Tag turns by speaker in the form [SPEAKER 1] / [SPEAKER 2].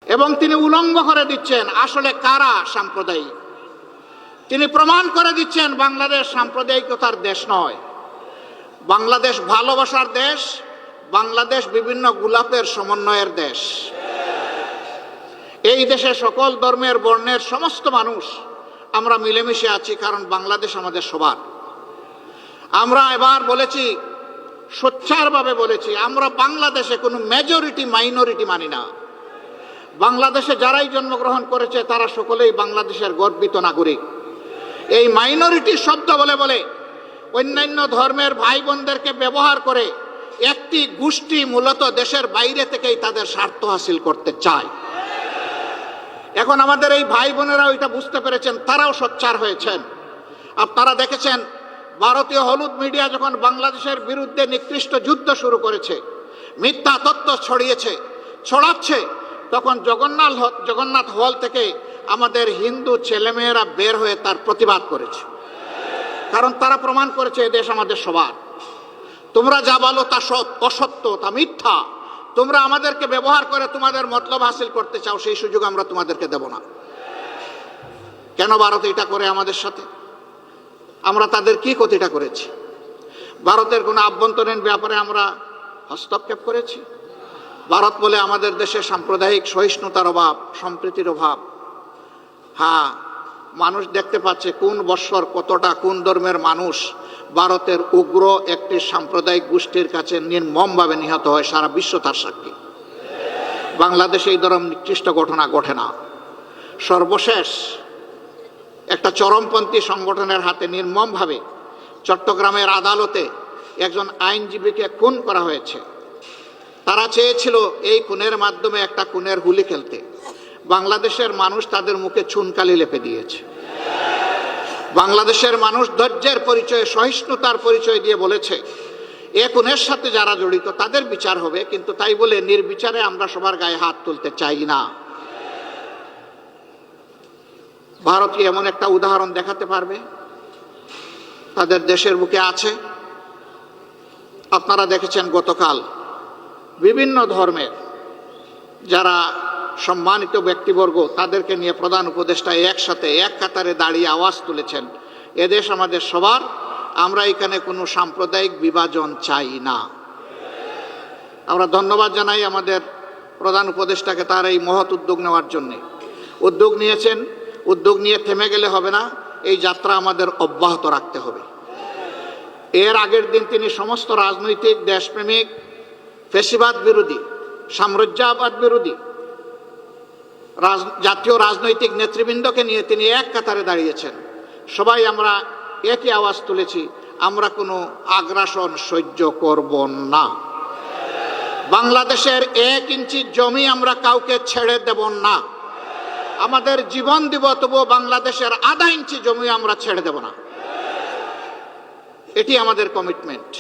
[SPEAKER 1] এবং তিনি উলঙ্গ করে দিচ্ছেন আসলে কারা সাম্প্রদায়িক। তিনি প্রমাণ করে দিচ্ছেন বাংলাদেশ সাম্প্রদায়িকতার দেশ নয়, বাংলাদেশ ভালোবাসার দেশ, বাংলাদেশ বিভিন্ন গোলাপের সমন্বয়ের দেশ। এই দেশে সকল ধর্মের বর্ণের সমস্ত মানুষ আমরা মিলেমিশে আছি, কারণ বাংলাদেশ আমাদের সবার। আমরা এবার বলেছি, সোচ্চারভাবে বলেছি, আমরা বাংলাদেশে কোনো মেজরিটি মাইনরিটি মানি না। বাংলাদেশে যারাই জন্মগ্রহণ করেছে তারা সকলেই বাংলাদেশের গর্বিত নাগরিক। এই মাইনরিটি শব্দ বলে বলে অন্যান্য ধর্মের ভাই বোনদেরকে ব্যবহার করে একটি গোষ্ঠী মূলত দেশের বাইরে থেকেই তাদের স্বার্থ হাসিল করতে চায়। এখন আমাদের এই ভাই বোনেরাও এটা বুঝতে পেরেছেন, তারাও সোচ্চার হয়েছেন। আপনারা দেখেছেন ভারতীয় হলুদ মিডিয়া যখন বাংলাদেশের বিরুদ্ধে নিকৃষ্ট যুদ্ধ শুরু করেছে, মিথ্যা তথ্য ছড়াচ্ছে, তখন জগন্নাথ হল থেকে আমাদের হিন্দু ছেলেমেয়েরা বের হয়ে তার প্রতিবাদ করেছে। কারণ তারা প্রমাণ করেছে এদেশ আমাদের সবার। তোমরা যা বলো তা অসত্য, তা মিথ্যা। তোমরা আমাদেরকে ব্যবহার করে তোমাদের মতলব হাসিল করতে চাও, সেই সুযোগ আমরা তোমাদেরকে দেব না। কেন ভারত এটা করে আমাদের সাথে? আমরা তাদের কি ক্ষতিটা করেছি? ভারতের কোনো আভ্যন্তরীণ ব্যাপারে আমরা হস্তক্ষেপ করেছি? ভারত বলে আমাদের দেশে সাম্প্রদায়িক সহিষ্ণুতার অভাব, সম্প্রীতির অভাব। হ্যাঁ, মানুষ দেখতে পাচ্ছে কোন বৎসর কতটা কোন ধর্মের মানুষ ভারতের উগ্র একটি সাম্প্রদায়িক গোষ্ঠীর কাছে নির্মমভাবে নিহত হয়, সারা বিশ্ব তার সাক্ষী। বাংলাদেশে এই ধরনের নিকৃষ্ট ঘটনা ঘটে না। সর্বশেষ একটা চরমপন্থী সংগঠনের হাতে নির্মমভাবে চট্টগ্রামের আদালতে একজন আইনজীবীকে খুন করা হয়েছে। তারা চেয়েছিল এই খুনের মাধ্যমে একটা খুনের হুলি খেলতে। বাংলাদেশের মানুষ তাদের মুখে চুনকালি লেপে দিয়েছে। বাংলাদেশের মানুষ ধৈর্যের পরিচয়, সহিষ্ণুতার পরিচয় দিয়ে বলেছে এ খুনের সাথে যারা জড়িত তাদের বিচার হবে, কিন্তু তাই বলে নির্বিচারে আমরা সবার গায়ে হাত তুলতে চাই না। ভারত কি এমন একটা উদাহরণ দেখাতে পারবে? তাদের দেশের বুকে আছে। আপনারা দেখেছেন গতকাল বিভিন্ন ধর্মের যারা সম্মানিত ব্যক্তিবর্গ তাদেরকে নিয়ে প্রধান উপদেষ্টা একসাথে এক কাতারে দাঁড়িয়ে আওয়াজ তুলেছেন, এদেশ আমাদের সবার, আমরা এখানে কোনো সাম্প্রদায়িক বিভাজন চাই না। আমরা ধন্যবাদ জানাই আমাদের প্রধান উপদেষ্টাকে তার এই মহৎ উদ্যোগ নেওয়ার জন্যে। উদ্যোগ নিয়েছেন, উদ্যোগ নিয়ে থেমে গেলে হবে না, এই যাত্রা আমাদের অব্যাহত রাখতে হবে। এর আগের দিন তিনি সমস্ত রাজনৈতিক, দেশপ্রেমিক, ফ্যাসিবাদ বিরোধী, সাম্রাজ্যবাদ বিরোধী জাতীয় রাজনৈতিক নেতৃবৃন্দকে নিয়ে তিনি এক কাতারে দাঁড়িয়েছেন। সবাই আমরা একই আওয়াজ তুলেছি, আমরা কোনো আগ্রাসন সহ্য করব না। বাংলাদেশের 1 ইঞ্চি জমি আমরা কাউকে ছেড়ে দেব না। আমাদের জীবন দিব, তবুও বাংলাদেশের আধা ইঞ্চি জমি আমরা ছেড়ে দেব না। এটি আমাদের কমিটমেন্ট।